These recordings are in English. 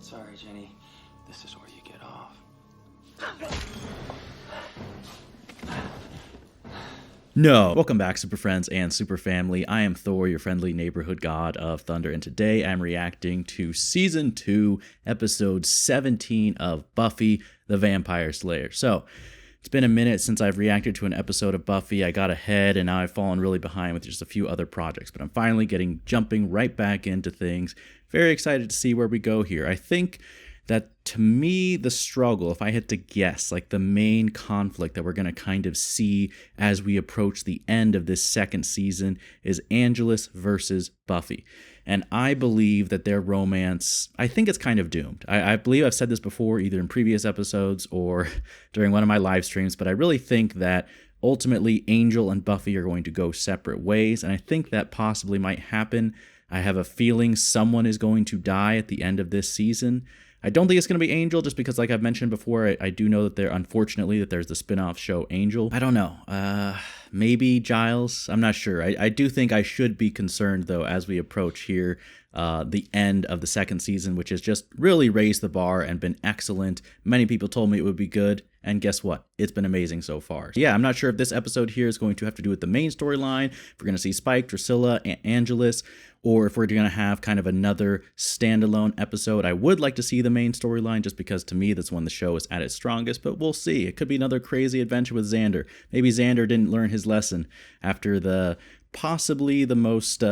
Sorry, Jenny. This is where you get off. No. Welcome back, super friends and super family. I am Thor, your friendly neighborhood god of thunder, and today I'm reacting to Season 2, Episode 17 of Buffy the Vampire Slayer. So, it's been a minute since I've reacted to an episode of Buffy. I got ahead, and now I've fallen really behind with just a few other projects, but I'm finally jumping right back into things. Very excited to see where we go here. I think that, to me, the struggle, if I had to guess, like the main conflict that we're going to kind of see as we approach the end of this second season is Angelus versus Buffy. And I believe that their romance, I think it's kind of doomed. I believe I've said this before, either in previous episodes or during one of my live streams, but I really think that ultimately Angel and Buffy are going to go separate ways, and I think that possibly might happen. I have a feeling someone is going to die at the end of this season. I don't think it's going to be Angel, just because, like I've mentioned before, I do know that there's the spin-off show Angel. I don't know. Maybe Giles. I'm not sure. I do think I should be concerned, though, as we approach here the end of the second season, which has just really raised the bar and been excellent. Many people told me it would be good, and guess what? It's been amazing so far. Yeah, I'm not sure if this episode here is going to have to do with the main storyline, if we're going to see Spike, Drusilla, and Angelus, or if we're going to have kind of another standalone episode. I would like to see the main storyline, just because to me that's when the show is at its strongest, but we'll see. It could be another crazy adventure with Xander. Maybe Xander didn't learn his lesson after the possibly the most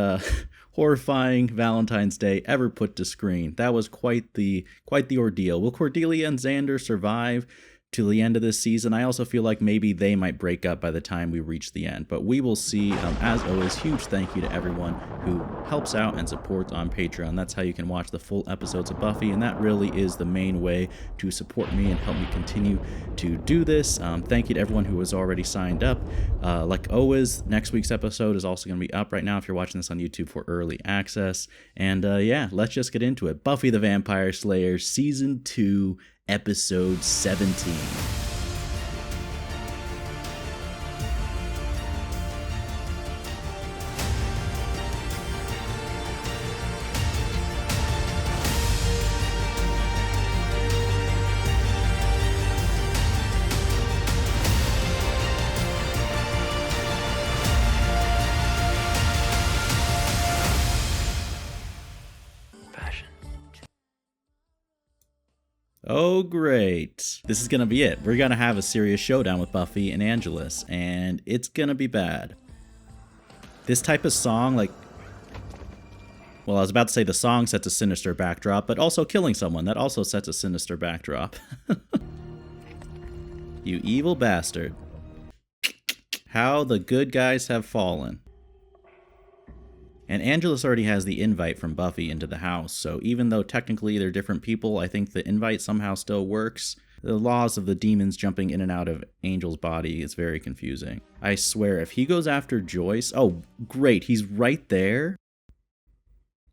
horrifying Valentine's Day ever put to screen. That was quite the ordeal. Will Cordelia and Xander survive to the end of this season? I also feel like maybe they might break up by the time we reach the end, but we will see. As always, huge thank you to everyone who helps out and supports on Patreon. That's how you can watch the full episodes of Buffy, and that really is the main way to support me and help me continue to do this. Thank you to everyone who has already signed up. Like always, next week's episode is also going to be up right now if you're watching this on YouTube for early access. And yeah, let's just get into it. Buffy the Vampire Slayer, Season 2, Episode 17. Oh, great. This is going to be it. We're going to have a serious showdown with Buffy and Angelus, and it's going to be bad. This type of song, like... Well, I was about to say the song sets a sinister backdrop, but also killing someone, that also sets a sinister backdrop. You evil bastard. How the good guys have fallen. And Angelus already has the invite from Buffy into the house, so even though technically they're different people, I think the invite somehow still works. The laws of the demons jumping in and out of Angel's body is very confusing. I swear, if he goes after Joyce... Oh, great, he's right there.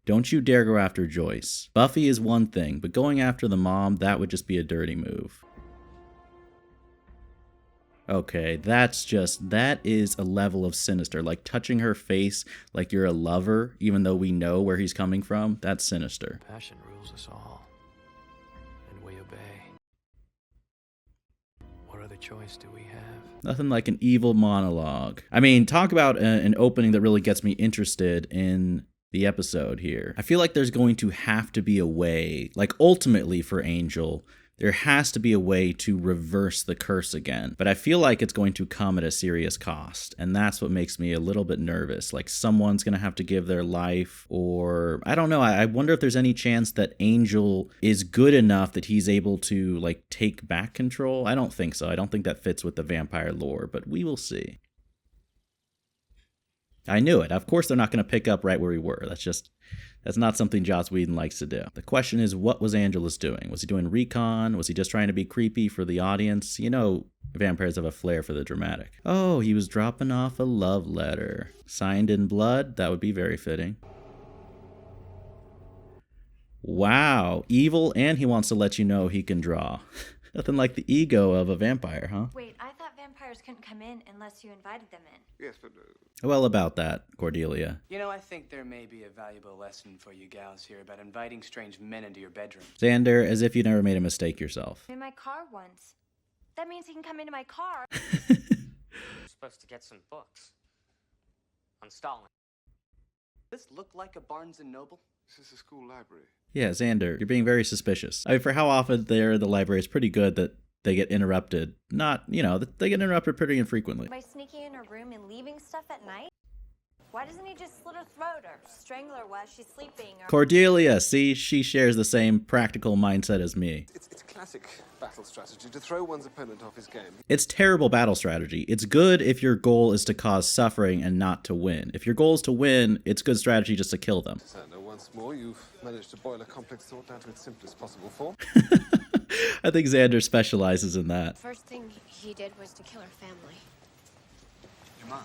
Don't you dare go after Joyce. Buffy is one thing, but going after the mom, that would just be a dirty move. Okay, that is a level of sinister. Like touching her face like you're a lover, even though we know where he's coming from, that's sinister. Passion rules us all, and we obey. What other choice do we have? Nothing like an evil monologue. I mean, talk about an opening that really gets me interested in the episode here. I feel like there's going to have to be a way, like ultimately for Angel, there has to be a way to reverse the curse again. But I feel like it's going to come at a serious cost. And that's what makes me a little bit nervous. Like someone's going to have to give their life, or I don't know. I wonder if there's any chance that Angel is good enough that he's able to like take back control. I don't think so. I don't think that fits with the vampire lore, but we will see. I knew it. Of course they're not going to pick up right where we were. That's not something Joss Whedon likes to do. The question is, what was Angelus doing? Was he doing recon? Was he just trying to be creepy for the audience? You know, vampires have a flair for the dramatic. Oh, he was dropping off a love letter. Signed in blood? That would be very fitting. Wow, evil, and he wants to let you know he can draw. Nothing like the ego of a vampire, huh? Wait, I thought vampires vampires couldn't come in unless you invited them in. Yes, but... Well, about that, Cordelia. You know, I think there may be a valuable lesson for you gals here about inviting strange men into your bedroom. Xander, as if you never made a mistake yourself. In my car once. That means he can come into my car. You're supposed to get some books on Stalin. Does this look like a Barnes & Noble? This is a school library. Yeah, Xander, you're being very suspicious. I mean, for how often they're in the library, it's pretty good that they get interrupted. Not, you know, they get interrupted pretty infrequently. By sneaking in her room and leaving stuff at night? Why doesn't he just slit her throat or strangle her while she's sleeping? Or... Cordelia, see, she shares the same practical mindset as me. It's classic battle strategy to throw one's opponent off his game. It's terrible battle strategy. It's good if your goal is to cause suffering and not to win. If your goal is to win, it's good strategy just to kill them. So, once more, you've managed to boil a complex thought down to its simplest possible form. I think Xander specializes in that. First thing he did was to kill her family. Your mom.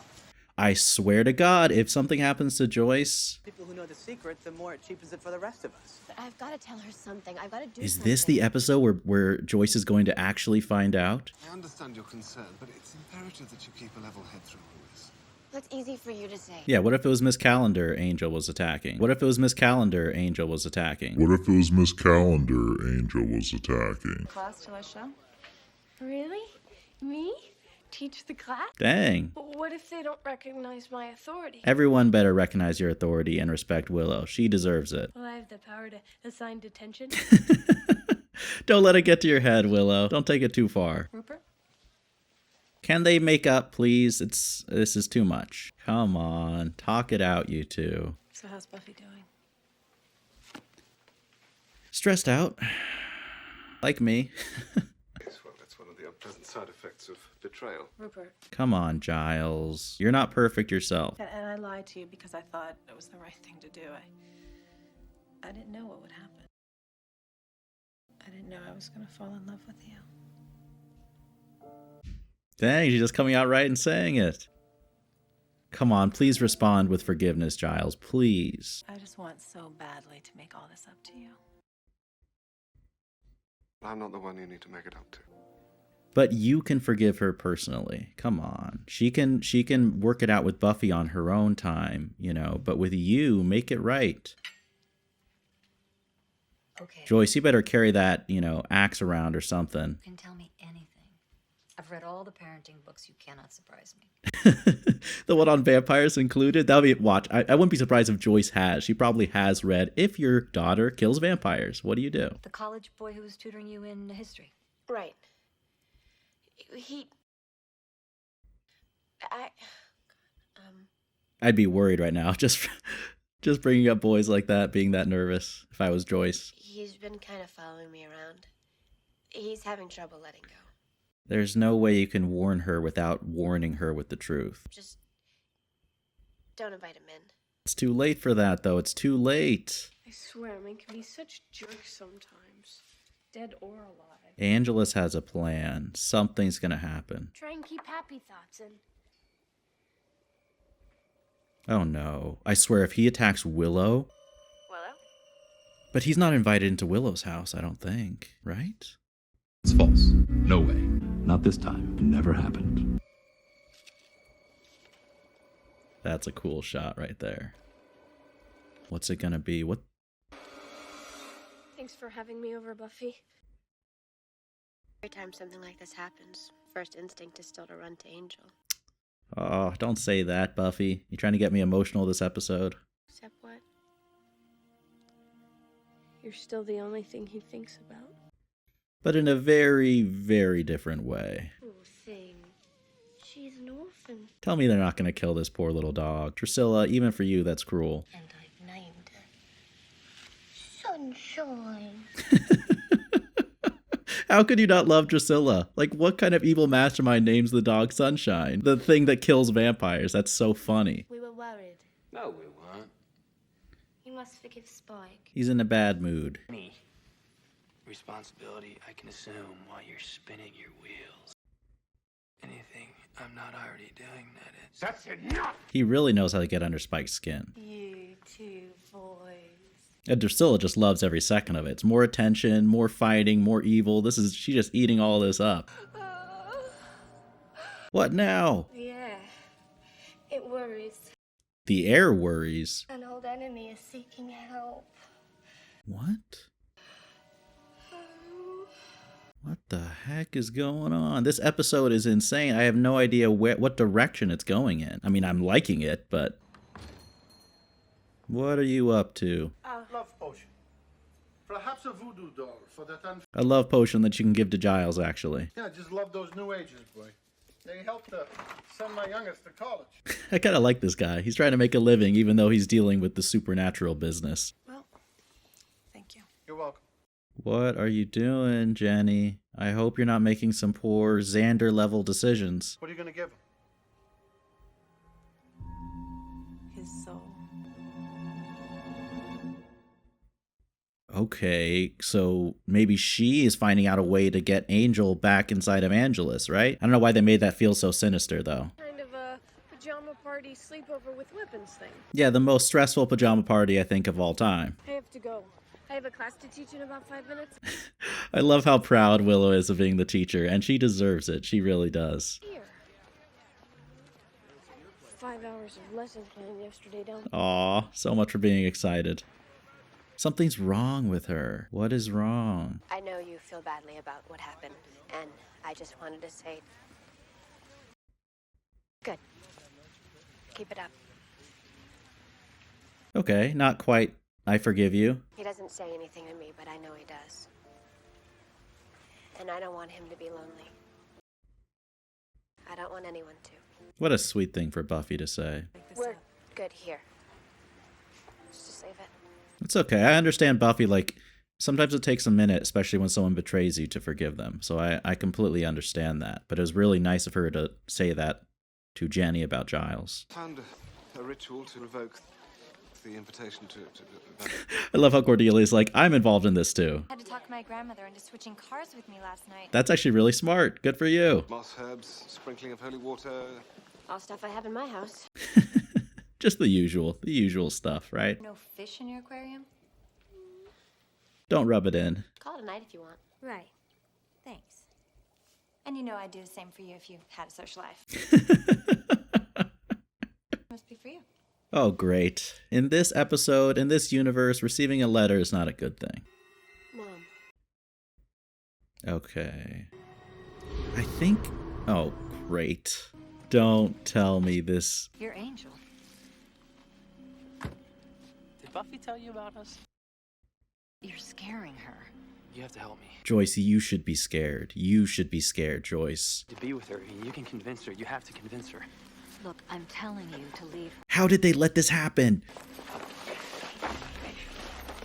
I swear to God, if something happens to Joyce... People who know the secret, the more it cheapens it for the rest of us. But I've got to tell her something. I've got to do Is something. this the episode where Joyce is going to actually find out? I understand your concern, but it's imperative that you keep a level head through all this. That's easy for you to say. Yeah, what if it was Miss Calendar Angel was attacking? What if it was Miss Calendar Angel was attacking? What if it was Miss Calendar Angel was attacking? Class till I show? Really? Me? Teach the class? Dang. But what if they don't recognize my authority? Everyone better recognize your authority and respect Willow. She deserves it. Well, I have the power to assign detention. Don't let it get to your head, Willow. Don't take it too far. Rupert? Can they make up, please? This is too much. Come on. Talk it out, you two. So how's Buffy doing? Stressed out. Like me. Yes, well, that's one of the unpleasant side effects of betrayal. Rupert. Come on, Giles. You're not perfect yourself. And I lied to you because I thought it was the right thing to do. I didn't know what would happen. I didn't know I was going to fall in love with you. Dang, she's just coming out right and saying it. Come on, please respond with forgiveness, Giles. Please. I just want so badly to make all this up to you. I'm not the one you need to make it up to. But you can forgive her personally. Come on. She can work it out with Buffy on her own time, you know, but with you, make it right. Okay. Joyce, you better carry that, you know, axe around or something. You can tell me anything. I've read all the parenting books. You cannot surprise me. The one on vampires included? That'll be watch. I wouldn't be surprised if Joyce has. She probably has read If Your Daughter Kills Vampires. What do you do? The college boy who was tutoring you in history. Right. I'd be worried right now. Just bringing up boys like that, being that nervous if I was Joyce. He's been kind of following me around. He's having trouble letting go. There's no way you can warn her without warning her with the truth. Just don't invite him in. It's too late for that, though. It's too late. I swear, men can be such jerks sometimes. Dead or alive. Angelus has a plan. Something's gonna happen. Try and keep happy thoughts in. Oh no. I swear, if he attacks Willow... Willow? But he's not invited into Willow's house, I don't think. Right? It's false. No way. Not this time. It never happened. That's a cool shot right there. What's it gonna be? What? Thanks for having me over, Buffy. Every time something like this happens, first instinct is still to run to Angel. Oh, don't say that, Buffy. You trying to get me emotional this episode? Except what? You're still the only thing he thinks about. But in a very, very different way. Poor thing. She's an orphan. Tell me they're not going to kill this poor little dog. Drusilla, even for you, that's cruel. And I've named her Sunshine. How could you not love Drusilla? Like, what kind of evil mastermind names the dog Sunshine? The thing that kills vampires. That's so funny. We were worried. No, we weren't. You must forgive Spike. He's in a bad mood. Me. Responsibility I can assume while you're spinning your wheels. Anything I'm not already doing, that is. That's enough! He really knows how to get under Spike's skin. You two boys. And Drusilla just loves every second of it. It's more attention, more fighting, more evil. She's just eating all this up. What now? Yeah, it worries. The air worries. An old enemy is seeking help. What? What the heck is going on? This episode is insane. I have no idea what direction it's going in. I mean, I'm liking it, but... What are you up to? Love potion. Perhaps a voodoo doll for that A love potion that you can give to Giles, actually. Yeah, I just love those new ages, boy. They help to send my youngest to college. I kind of like this guy. He's trying to make a living, even though he's dealing with the supernatural business. Well, thank you. You're welcome. What are you doing, Jenny? I hope you're not making some poor Xander-level decisions. What are you going to give him? His soul. Okay, so maybe she is finding out a way to get Angel back inside of Angelus, right? I don't know why they made that feel so sinister, though. Kind of a pajama party sleepover with weapons thing. Yeah, the most stressful pajama party, I think, of all time. I have to go. I have a class to teach in about 5 minutes. I love how proud Willow is of being the teacher, and she deserves it. She really does. Here. 5 hours of lesson plan yesterday down. Aw, so much for being excited. Something's wrong with her. What is wrong? I know you feel badly about what happened, and I just wanted to say... Good. Keep it up. Okay, not quite. I forgive you. He doesn't say anything to me, but I know he does. And I don't want him to be lonely. I don't want anyone to. What a sweet thing for Buffy to say. We're good here. Just save it. It's okay. I understand Buffy, like, sometimes it takes a minute, especially when someone betrays you, to forgive them. So I completely understand that. But it was really nice of her to say that to Jenny about Giles. Found a ritual to revoke the invitation to I love how Cordelia's like, I'm involved in this too. I had to talk my grandmother into switching cars with me last night. That's actually really smart. Good for you. moss herbs, sprinkling of holy water. All stuff I have in my house. Just the usual stuff, right? No fish in your aquarium? Don't rub it in. Call it a night if you want. Right. Thanks. And you know I'd do the same for you if you had a social life. Must be for you. Oh, great. In this episode, in this universe, receiving a letter is not a good thing. Mom. Okay. I think... Oh, great. Don't tell me this. Your angel. Did Buffy tell you about us? You're scaring her. You have to help me. Joyce, you should be scared. You should be scared, Joyce. To be with her, you can convince her. You have to convince her. Look, I'm telling you to leave her. How did they let this happen?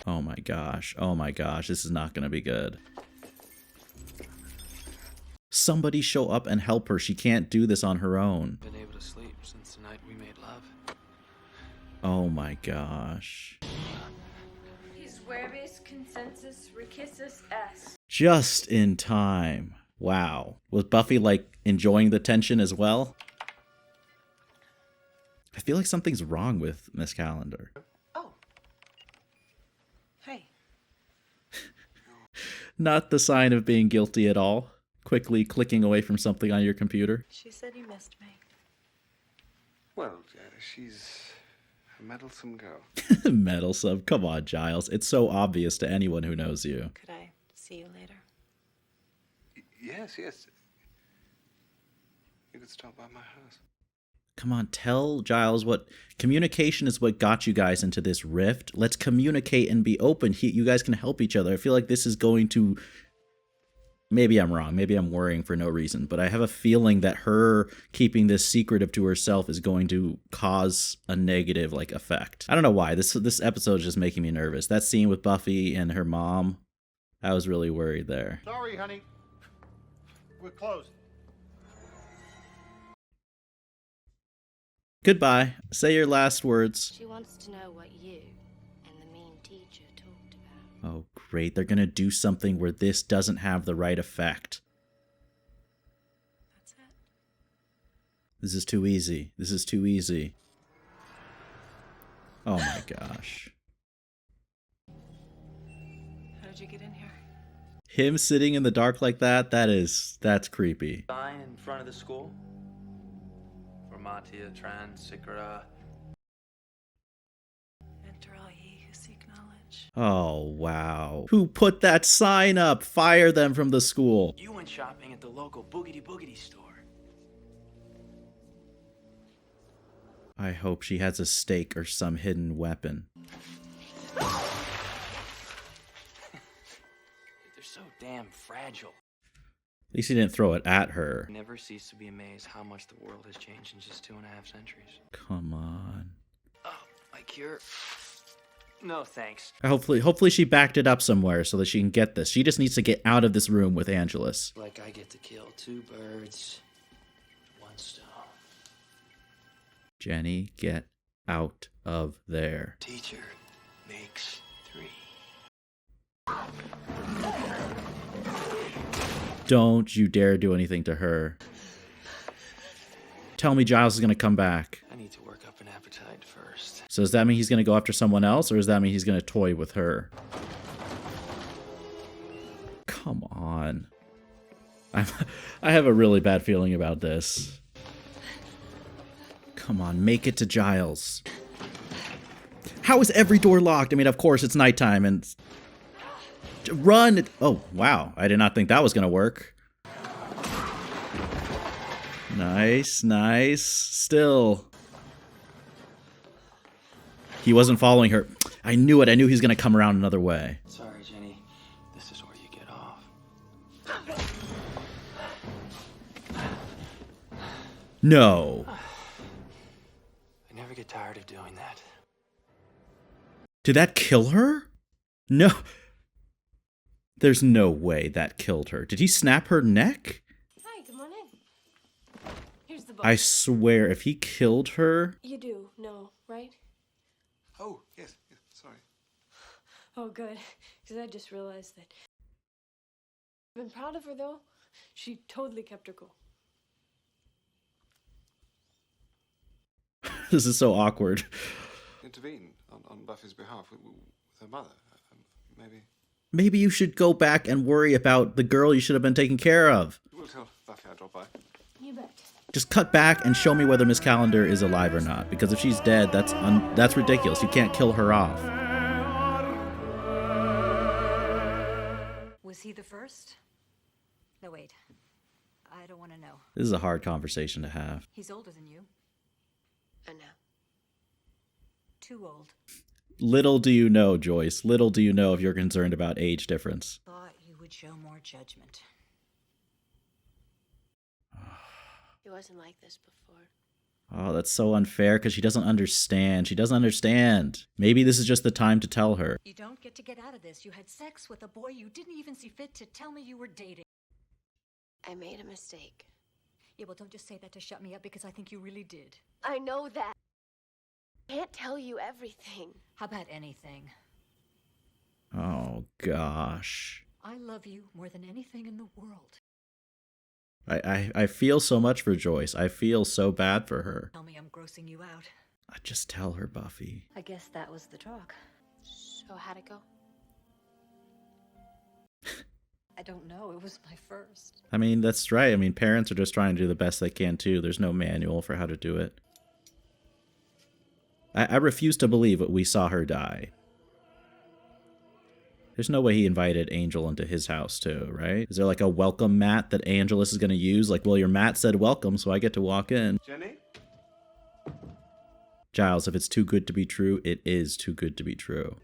Oh my gosh. Oh my gosh. This is not going to be good. Somebody show up and help her. She can't do this on her own. Been able to sleep since the night we made love. Oh my gosh. His verbis consensus recissus est. Just in time. Wow. Was Buffy, like, enjoying the tension as well? I feel like something's wrong with Miss Calendar. Oh. Hey. Not the sign of being guilty at all. Quickly clicking away from something on your computer. She said you missed me. Well, she's a meddlesome girl. Meddlesome. Come on, Giles. It's so obvious to anyone who knows you. Could I see you later? Yes. You could stop by my house. Come on, tell Giles what... Communication is what got you guys into this rift. Let's communicate and be open. You guys can help each other. I feel like this is going to... Maybe I'm wrong. Maybe I'm worrying for no reason. But I have a feeling that her keeping this secretive to herself is going to cause a negative, like, effect. I don't know why. This episode is just making me nervous. That scene with Buffy and her mom, I was really worried there. Sorry, honey. We're closed. Goodbye. Say your last words. She wants to know what you and the mean teacher talked about. Oh, great. They're going to do something where this doesn't have the right effect. That's it. This is too easy. This is too easy. Oh my gosh. How did you get in here? Him sitting in the dark like that, that's creepy. Sign in front of the school. Matia, Trans, Sikra. Enter all ye who seek knowledge. Oh, wow. Who put that sign up? Fire them from the school. You went shopping at the local boogity boogity store. I hope she has a stake or some hidden weapon. They're so damn fragile. At least he didn't throw it at her. I never cease to be amazed how much the world has changed in just 2.5 centuries. Come on. Oh, my cure. No, thanks. Hopefully she backed it up somewhere so that she can get this. She just needs to get out of this room with Angelus. Like I get to kill 2 birds with 1 stone. Jenny, get out of there. Teacher makes 3. Don't you dare do anything to her. Tell me Giles is going to come back. I need to work up an appetite first. So does that mean he's going to go after someone else, or does that mean he's going to toy with her? Come on. I have a really bad feeling about this. Come on, make it to Giles. How is every door locked? I mean, of course, it's nighttime and... Run! Oh, wow. I did not think that was going to work. Nice, nice. Still. He wasn't following her. I knew it. I knew he was going to come around another way. Sorry, Jenny. This is where you get off. No. I never get tired of doing that. Did that kill her? No. There's no way that killed her. Did he snap her neck? Hi, come on in. Here's the book. I swear, if he killed her... You do know, right? Oh, yes, sorry. Oh, good. Because I just realized that. I've been proud of her, though. She totally kept her cool. This is so awkward. Intervene on Buffy's behalf with her mother. Maybe. Maybe you should go back and worry about the girl you should have been taking care of. We'll tell Buffy I dropped by. You bet. Just cut back and show me whether Miss Calendar is alive or not. Because if she's dead, that's ridiculous. You can't kill her off. Was he the first? No, wait. I don't want to know. This is a hard conversation to have. He's older than you. I know. Too old. Little do you know, Joyce. Little do you know if you're concerned about age difference. Thought you would show more judgment. He wasn't like this before. Oh, that's so unfair because she doesn't understand. She doesn't understand. Maybe this is just the time to tell her. You don't get to get out of this. You had sex with a boy you didn't even see fit to tell me you were dating. I made a mistake. Yeah, well, don't just say that to shut me up because I think you really did. I know that. I can't tell you everything. How about anything? Oh, gosh. I love you more than anything in the world. I feel so much for Joyce. I feel so bad for her. Tell me I'm grossing you out. Just tell her, Buffy. I guess that was the talk. So how'd it go? I don't know. It was my first. I mean, that's right. I mean, parents are just trying to do the best they can, too. There's no manual for how to do it. I refuse to believe that we saw her die. There's no way he invited Angel into his house, too, right? Is there like a welcome mat that Angelus is going to use? Like, well, your mat said welcome, so I get to walk in. Jenny? Giles, if it's too good to be true, it is too good to be true.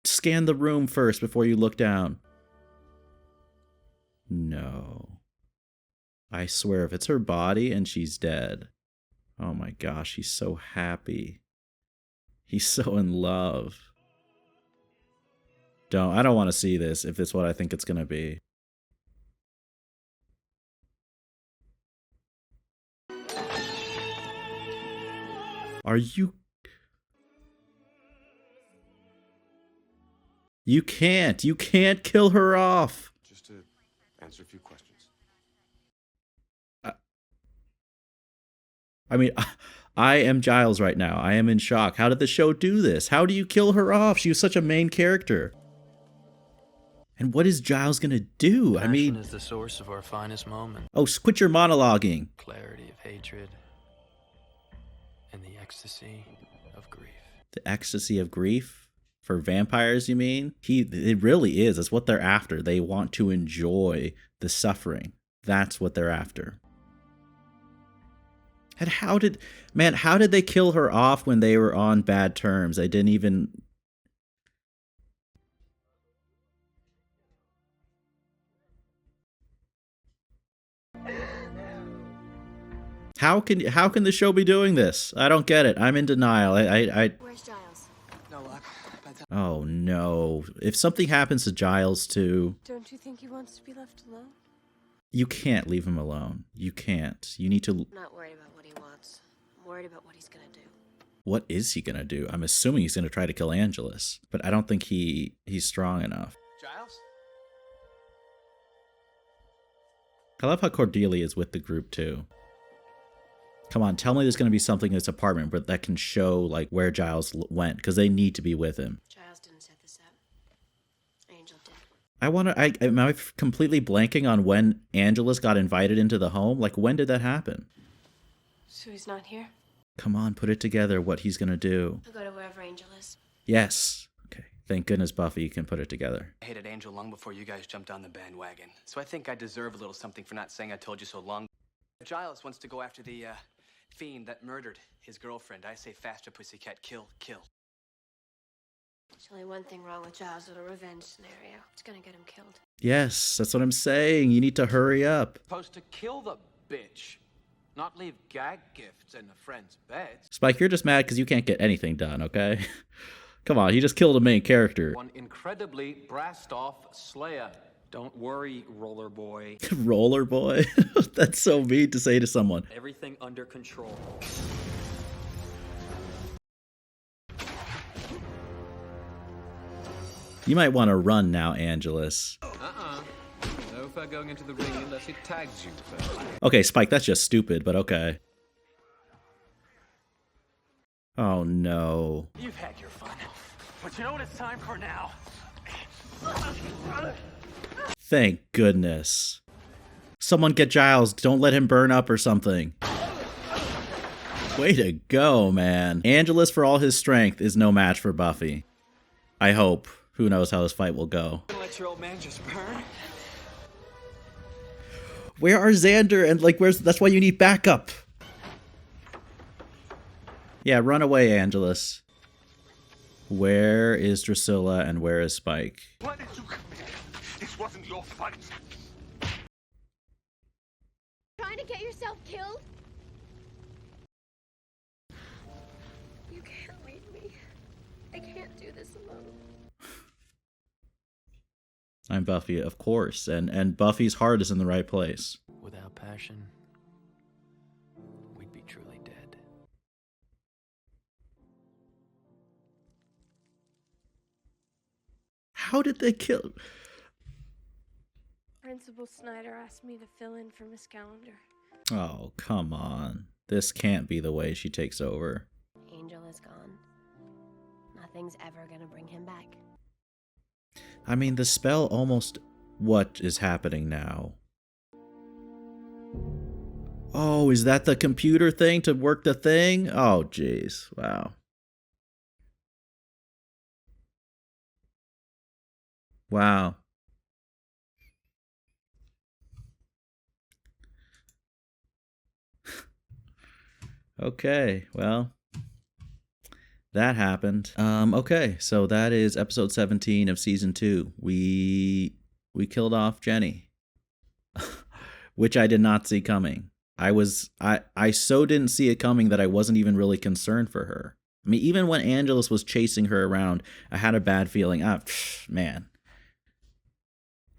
Scan the room first before you look down. No. I swear, if it's her body and she's dead. Oh my gosh, he's so happy. He's so in love. I don't want to see this if it's what I think it's going to be. Are you... You can't kill her off. Just to answer a few questions. I mean, I am Giles right now. I am in shock. How did the show do this? How do you kill her off? She was such a main character. And what is Giles gonna do? Passion I mean, is the source of our finest moment. oh, quit your monologuing. Clarity of hatred and the ecstasy of grief. The ecstasy of grief for vampires, you mean? It really is. It's what they're after. They want to enjoy the suffering. That's what they're after. And how did they kill her off when they were on bad terms? They didn't even. How can the show be doing this? I don't get it. I'm in denial. Where's Giles? No luck. Oh no. If something happens to Giles too, Don't you think he wants to be left alone? you can't leave him alone. You can't. You need to. I'm not worried about what he wants. I'm worried about what he's gonna do. What is he gonna do? I'm assuming he's gonna try to kill Angelus, but I don't think he's strong enough. Giles? I love how Cordelia is with the group too. Come on, tell me there's gonna be something in this apartment but that can show like where Giles went, because they need to be with him. Giles didn't set this up. Angel did. Am I completely blanking on when Angelus got invited into the home? Like, when did that happen? So he's not here? Come on, put it together, what he's gonna do. I'll go to wherever Angel is. Yes. Okay. Thank goodness Buffy can put it together. I hated Angel long before you guys jumped on the bandwagon. So I think I deserve a little something for not saying I told you so long. If Giles wants to go after the, fiend that murdered his girlfriend, I say faster, pussycat, kill, kill. There's only one thing wrong with Giles' little revenge scenario. It's gonna get him killed. Yes, that's what I'm saying. You need to hurry up. Supposed to kill the bitch, not leave gag gifts in a friend's bed. Spike, you're just mad because you can't get anything done, okay? Come on, he just killed a main character. One incredibly brassed off slayer. Don't worry, roller boy. Roller boy? That's so mean to say to someone. Everything under control. You might want to run now, Angelus. No fair going into the ring unless it tags you first. Okay, Spike, that's just stupid, but okay. Oh no. You've had your fun, but you know what it's time for now? Thank goodness. Someone get Giles. Don't let him burn up or something. Way to go, man. Angelus, for all his strength, is no match for Buffy. I hope. Who knows how this fight will go. Let your old man just burn. Where are Xander and that's why you need backup. Yeah, run away, Angelus. Where is Drusilla and where is Spike? Why did you come here? This wasn't your fight. Trying to get yourself killed? You can't leave me. I can't do this alone. I'm Buffy, of course, and Buffy's heart is in the right place. Without passion, we'd be truly dead. How did they kill? Principal Snyder asked me to fill in for Miss Calendar. Oh, come on. This can't be the way she takes over. Angel is gone. Nothing's ever gonna bring him back. I mean, the spell almost... What is happening now? Oh, is that the computer thing to work the thing? Oh, jeez. Wow. Wow. Okay, well, that happened. Okay, so that is episode 17 of season 2. We killed off Jenny, which I did not see coming. I so didn't see it coming that I wasn't even really concerned for her. I mean, even when Angelus was chasing her around, I had a bad feeling. Man.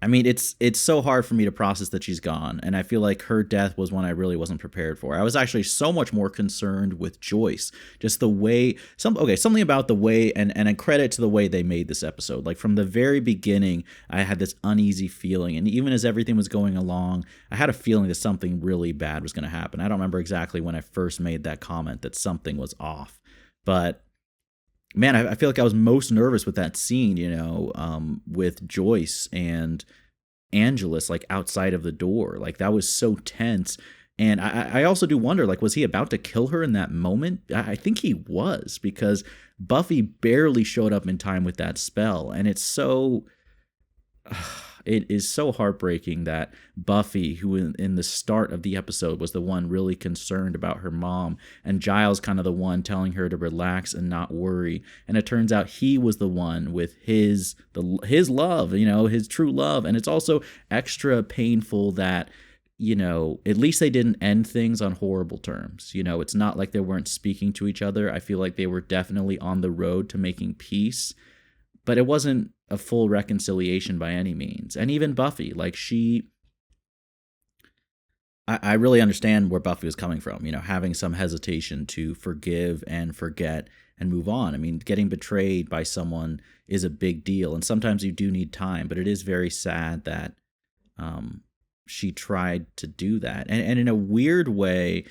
I mean, it's so hard for me to process that she's gone, and I feel like her death was one I really wasn't prepared for. I was actually so much more concerned with Joyce, just the way something about the way, and a credit to the way they made this episode. Like from the very beginning, I had this uneasy feeling, and even as everything was going along, I had a feeling that something really bad was going to happen. I don't remember exactly when I first made that comment that something was off, but man, I feel like I was most nervous with that scene, with Joyce and Angelus, like outside of the door. Like that was so tense. And I also do wonder, like, was he about to kill her in that moment? I think he was, because Buffy barely showed up in time with that spell. And it is so heartbreaking that Buffy, who in the start of the episode was the one really concerned about her mom, and Giles kind of the one telling her to relax and not worry. And it turns out he was the one with his love, his true love. And it's also extra painful that, at least they didn't end things on horrible terms. It's not like they weren't speaking to each other. I feel like they were definitely on the road to making peace, but it wasn't a full reconciliation by any means. And even Buffy, like I really understand where Buffy was coming from, having some hesitation to forgive and forget and move on. I mean, getting betrayed by someone is a big deal, and sometimes you do need time, but it is very sad that she tried to do that. And in a weird way,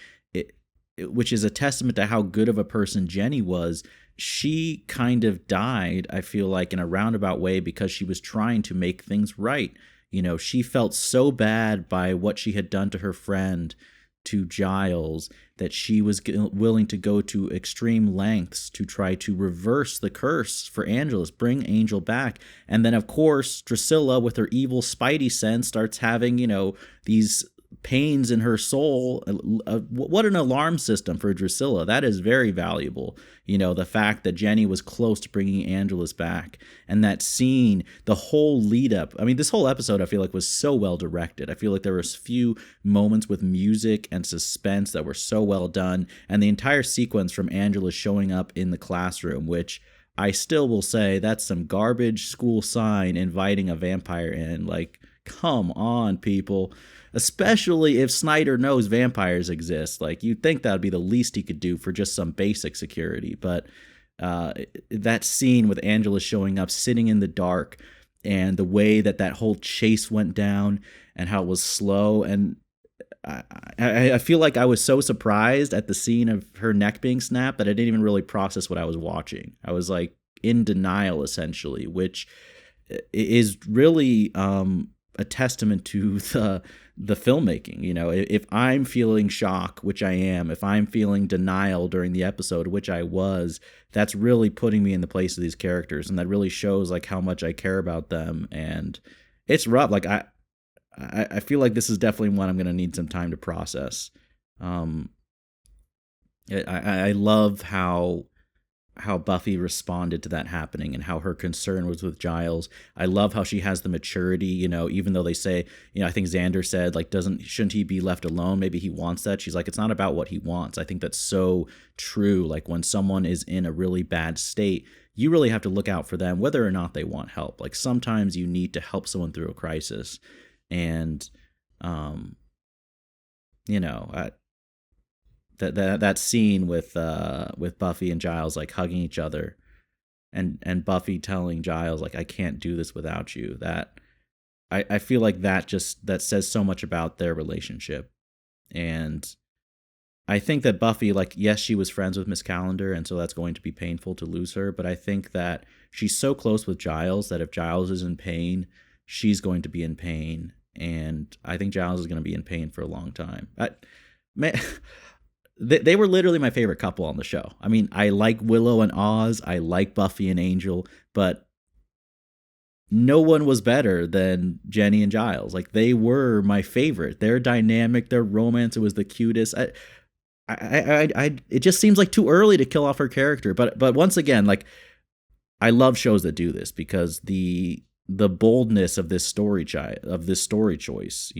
which is a testament to how good of a person Jenny was, she kind of died, I feel like, in a roundabout way because she was trying to make things right. She felt so bad by what she had done to her friend, to Giles, that she was willing to go to extreme lengths to try to reverse the curse for Angelus, bring Angel back. And then, of course, Drusilla, with her evil spidey sense, starts having, these pains in her soul. What an alarm system for Drusilla. That is very valuable. The fact that Jenny was close to bringing Angelus back, and that scene, the whole lead up. I mean, this whole episode I feel like was so well directed. I feel like there were a few moments with music and suspense that were so well done, and the entire sequence from Angelus showing up in the classroom, which I still will say that's some garbage school sign inviting a vampire in. Like, come on, people. Especially if Snyder knows vampires exist. Like, you'd think that would be the least he could do for just some basic security. But that scene with Angela showing up, sitting in the dark, and the way that whole chase went down and how it was slow. And I feel like I was so surprised at the scene of her neck being snapped that I didn't even really process what I was watching. I was like in denial, essentially, which is really a testament to the filmmaking. If I'm feeling shock, which I am, if I'm feeling denial during the episode, which I was, that's really putting me in the place of these characters, and that really shows like how much I care about them. And it's rough. Like I feel like this is definitely one I'm going to need some time to process. I love how Buffy responded to that happening and how her concern was with Giles. I love how she has the maturity, even though they say, I think Xander said, like, shouldn't he be left alone? Maybe he wants that. She's like, it's not about what he wants. I think that's so true. Like, when someone is in a really bad state, you really have to look out for them, whether or not they want help. Like, sometimes you need to help someone through a crisis. And, that scene with Buffy and Giles like hugging each other, and Buffy telling Giles like, I can't do this without you. That I feel like that says so much about their relationship. And I think that Buffy, like, yes, she was friends with Miss Calendar, and so that's going to be painful to lose her, but I think that she's so close with Giles that if Giles is in pain, she's going to be in pain. And I think Giles is going to be in pain for a long time. They were literally my favorite couple on the show. I mean, I like Willow and Oz. I like Buffy and Angel, but no one was better than Jenny and Giles. Like, they were my favorite. Their dynamic, their romance, it was the cutest. It just seems like too early to kill off her character. But once again, like, I love shows that do this, because the boldness of this story choice,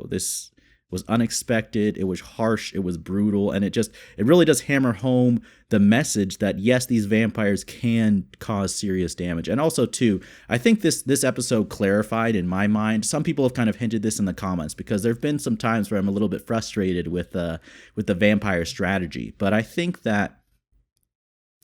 this was unexpected, it was harsh, it was brutal, and it really does hammer home the message that yes, these vampires can cause serious damage. And also too, I think this episode clarified in my mind, some people have kind of hinted this in the comments, because there've been some times where I'm a little bit frustrated with the vampire strategy, but I think that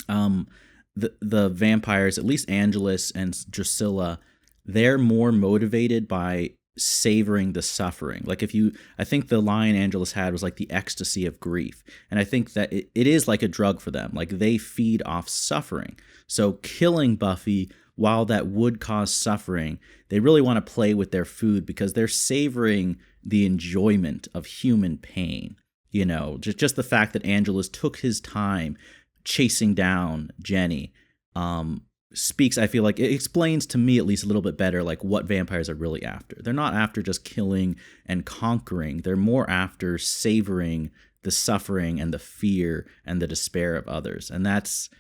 the vampires, at least Angelus and Drusilla, they're more motivated by savoring the suffering. Like I think the line Angelus had was like the ecstasy of grief. And I think that it is like a drug for them. Like they feed off suffering. So killing Buffy, while that would cause suffering, they really want to play with their food because they're savoring the enjoyment of human pain. You know, just the fact that Angelus took his time chasing down Jenny, speaks, I feel like it explains to me at least a little bit better, like what vampires are really after. They're not after just killing and conquering. They're more after savoring the suffering and the fear and the despair of others. And that's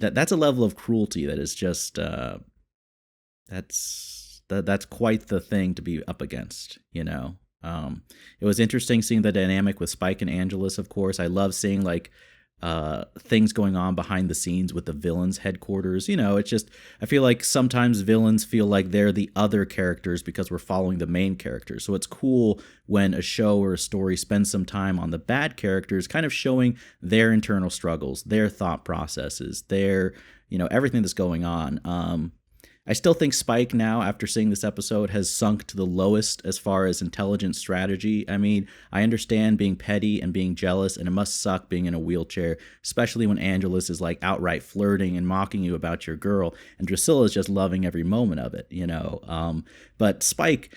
a level of cruelty that is just, that's quite the thing to be up against, you know? It was interesting seeing the dynamic with Spike and Angelus, of course. I love seeing like, things going on behind the scenes with the villains' headquarters. You know, it's just, I feel like sometimes villains feel like they're the other characters because we're following the main characters. So it's cool when a show or a story spends some time on the bad characters, kind of showing their internal struggles, their thought processes, their, you know, everything that's going on. I still think Spike now, after seeing this episode, has sunk to the lowest as far as intelligent strategy. I mean, I understand being petty and being jealous, and it must suck being in a wheelchair, especially when Angelus is like outright flirting and mocking you about your girl, and Drusilla is just loving every moment of it, you know. But Spike,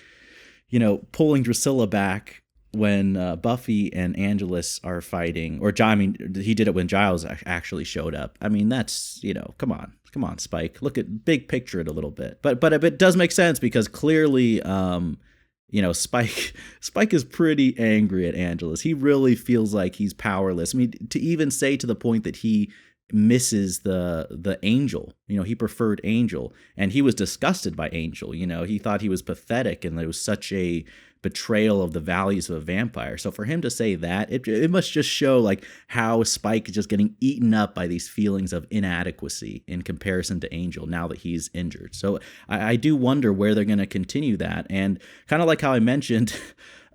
you know, pulling Drusilla back when Buffy and Angelus are fighting, or I mean, he did it when Giles actually showed up. I mean, that's, you know, come on, Spike. Look at big picture it a little bit. But it does make sense because clearly, you know, Spike is pretty angry at Angelus. He really feels like he's powerless. I mean, to even say to the point that he misses the Angel. You know, he preferred Angel, and he was disgusted by Angel. You know, he thought he was pathetic, and it was such a betrayal of the values of a vampire. So for him to say that, it must just show like how Spike is just getting eaten up by these feelings of inadequacy in comparison to Angel now that he's injured. So I do wonder where they're going to continue that. And kind of like how I mentioned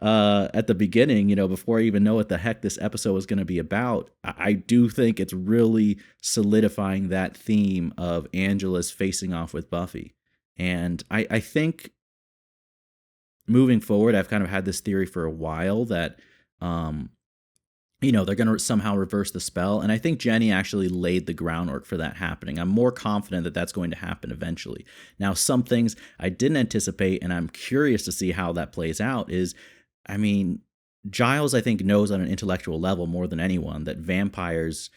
at the beginning, you know, before I even know what the heck this episode was going to be about, I do think it's really solidifying that theme of Angelus facing off with Buffy. And I think moving forward, I've kind of had this theory for a while that, you know, they're going to somehow reverse the spell. And I think Jenny actually laid the groundwork for that happening. I'm more confident that that's going to happen eventually. Now, some things I didn't anticipate, and I'm curious to see how that plays out, is, I mean, Giles, I think, knows on an intellectual level more than anyone that vampires,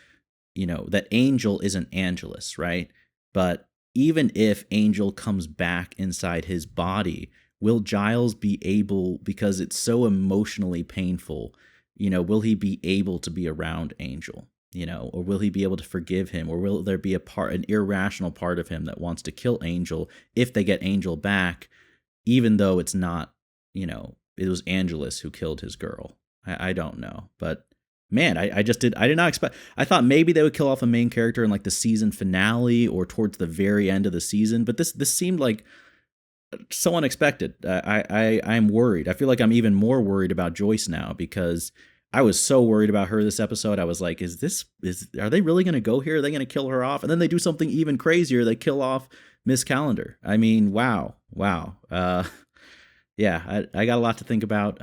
you know, that Angel isn't Angelus, right? But even if Angel comes back inside his body, will Giles be able, because it's so emotionally painful, you know, will he be able to be around Angel, you know, or will he be able to forgive him, or will there be an irrational part of him that wants to kill Angel if they get Angel back, even though it's not, you know, it was Angelus who killed his girl. I don't know, but man, I did not expect, I thought maybe they would kill off a main character in like the season finale or towards the very end of the season, but this seemed like so unexpected. I'm worried. I feel like I'm even more worried about Joyce now because I was so worried about her this episode. I was like, are they really going to go here? Are they going to kill her off? And then they do something even crazier. They kill off Miss Calendar. I mean, wow. Yeah, I got a lot to think about.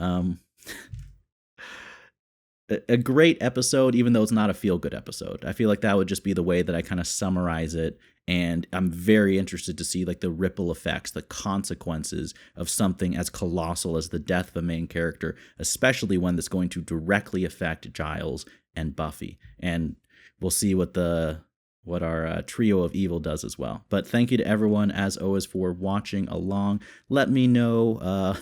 A great episode, even though it's not a feel-good episode. I feel like that would just be the way that I kind of summarize it. And I'm very interested to see like the ripple effects, the consequences of something as colossal as the death of a main character, especially one that's going to directly affect Giles and Buffy. And we'll see what our trio of evil does as well. But thank you to everyone, as always, for watching along. Let me know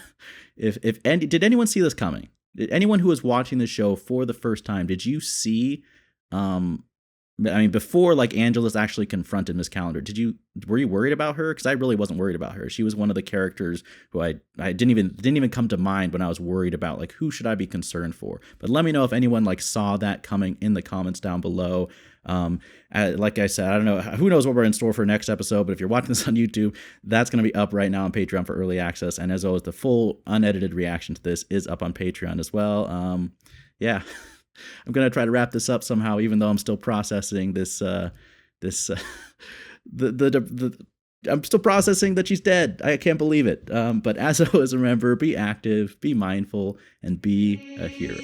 did anyone see this coming? Anyone who was watching the show for the first time, did you see, before like Angelus actually confronted Miss Calendar, were you worried about her? Because I really wasn't worried about her. She was one of the characters who I didn't even come to mind when I was worried about like who should I be concerned for. But let me know if anyone like saw that coming in the comments down below. Like I said, I don't know, who knows what we're in store for next episode, but if you're watching this on YouTube, that's going to be up right now on Patreon for early access. And as always, the full unedited reaction to this is up on Patreon as well. Yeah, I'm going to try to wrap this up somehow, even though I'm still processing this, the I'm still processing that she's dead. I can't believe it. But as always, remember, be active, be mindful, and be a hero.